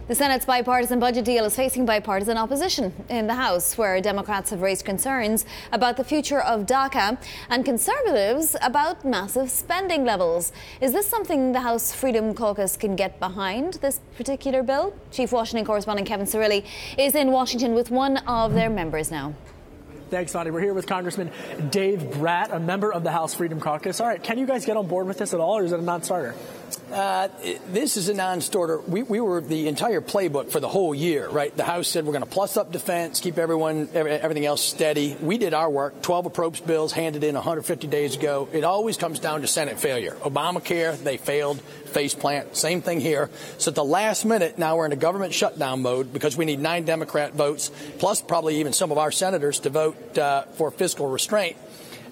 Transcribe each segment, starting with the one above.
The Senate's bipartisan budget deal is facing bipartisan opposition in the House, where Democrats have raised concerns about the future of DACA and Conservatives about massive spending levels. Is this something the House Freedom Caucus can get behind, this particular bill? Chief Washington correspondent Kevin Cirilli is in Washington with one of their members now. Thanks, Sonny. We're here with Congressman Dave Brat, a member of the House Freedom Caucus. All right, can you guys get on board with this at all, or is it a non-starter? This is a non-starter. We were the entire playbook for the whole year, right? The House said we're going to plus up defense, keep everything else steady. We did our work. 12 approach bills handed in 150 days ago. It always comes down to Senate failure. Obamacare, they failed. Faceplant, same thing here. So at the last minute, now we're in a government shutdown mode because we need 9 Democrat votes, plus probably even some of our senators to vote for fiscal restraint.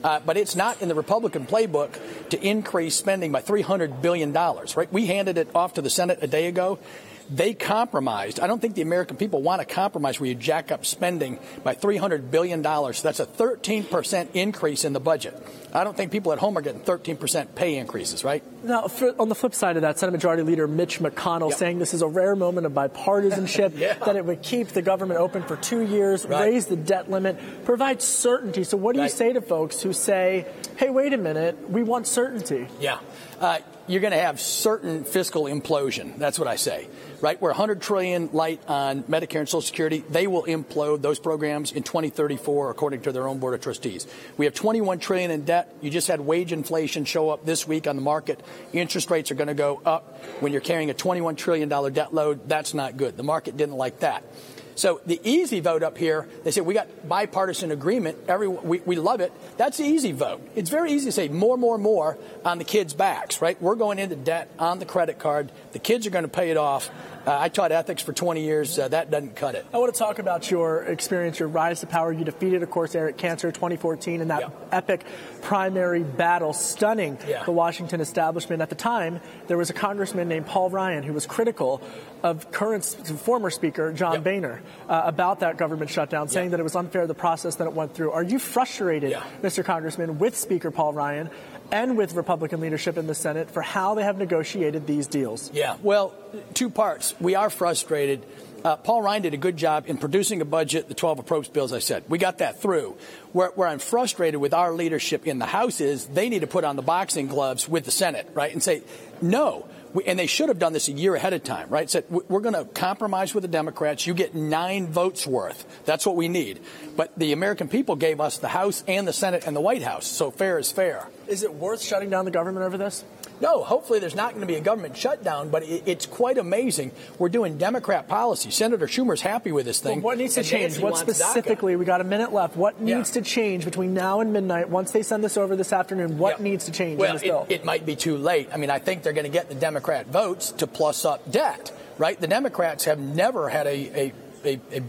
But it's not in the Republican playbook to increase spending by $300 billion, right? We handed it off to the Senate a day ago. They compromised. I don't think the American people want to compromise where you jack up spending by $300 billion. That's a 13% increase in the budget. I don't think people at home are getting 13% pay increases, right? Now, on the flip side of that, Senate Majority Leader Mitch McConnell saying this is a rare moment of bipartisanship, that it would keep the government open for 2 years, raise the debt limit, provide certainty. So what do you say to folks who say, hey, wait a minute, we want certainty? Yeah. You're going to have certain fiscal implosion. That's what I say, right? We're $100 trillion light on Medicare and Social Security. They will implode those programs in 2034, according to their own board of trustees. We have $21 trillion in debt. You just had wage inflation show up this week on the market. Interest rates are going to go up. When you're carrying a $21 trillion debt load, that's not good. The market didn't like that. So the easy vote up here, they say we got bipartisan agreement. We love it. That's the easy vote. It's very easy to say more on the kids' backs, right? We're going into debt on the credit card. The kids are going to pay it off. I taught ethics for 20 years. That doesn't cut it. I want to talk about your experience, your rise to power. You defeated, of course, Eric Cantor 2014 in that epic primary battle, stunning the Washington establishment. At the time, there was a congressman named Paul Ryan who was critical of former Speaker John Boehner about that government shutdown, saying that it was unfair, the process that it went through. Are you frustrated, Mr. Congressman, with Speaker Paul Ryan and with Republican leadership in the Senate for how they have negotiated these deals? Yeah, well, 2 parts. We are frustrated. Paul Ryan did a good job in producing a budget, the 12 approach bills, I said. We got that through. Where I'm frustrated with our leadership in the House is they need to put on the boxing gloves with the Senate, right, and say, no. And they should have done this a year ahead of time, right? Said, we're going to compromise with the Democrats. You get 9 votes worth. That's what we need. But the American people gave us the House and the Senate and the White House. So fair is fair. Is it worth shutting down the government over this? No, hopefully there's not going to be a government shutdown, but it's quite amazing. We're doing Democrat policy. Senator Schumer's happy with this thing. Well, what needs to change? What specifically? DACA. We got a minute left. What needs to change between now and midnight? Once they send this over this afternoon, what needs to change in this bill? It might be too late. I mean, I think they're going to get the Democrat votes to plus up debt, right? The Democrats have never had a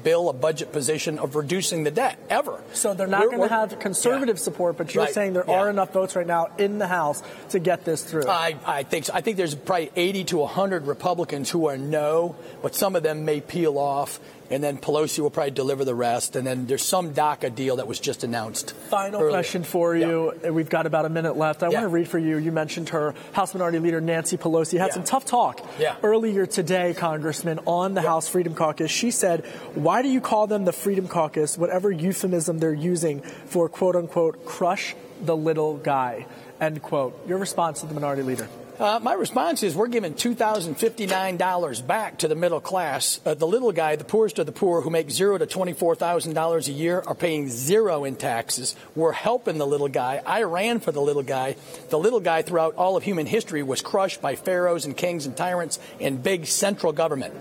bill, a budget position of reducing the debt, ever. So they're not going to have conservative support, but you're saying there are enough votes right now in the House to get this through. I think so. I think there's probably 80 to 100 Republicans who are no, but some of them may peel off, and then Pelosi will probably deliver the rest, and then there's some DACA deal that was just announced. Final question for you. We've got about a minute left. I want to read for you. You mentioned her. House Minority Leader Nancy Pelosi had some tough talk earlier today, Congressman, on the House Freedom Caucus. She said, why do you call them the Freedom Caucus, whatever euphemism they're using for, quote unquote, crush the little guy, end quote. Your response to the Minority Leader? My response is we're giving $2,059 back to the middle class. The little guy, the poorest of the poor, who make $0 to $24,000 a year, are paying 0 in taxes. We're helping the little guy. I ran for the little guy. The little guy throughout all of human history was crushed by pharaohs and kings and tyrants and big central government.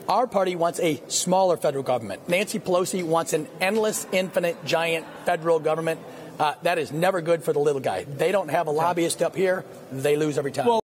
Our party wants a smaller federal government. Nancy Pelosi wants an endless, infinite, giant federal government. That is never good for the little guy. They don't have a lobbyist up here. They lose every time.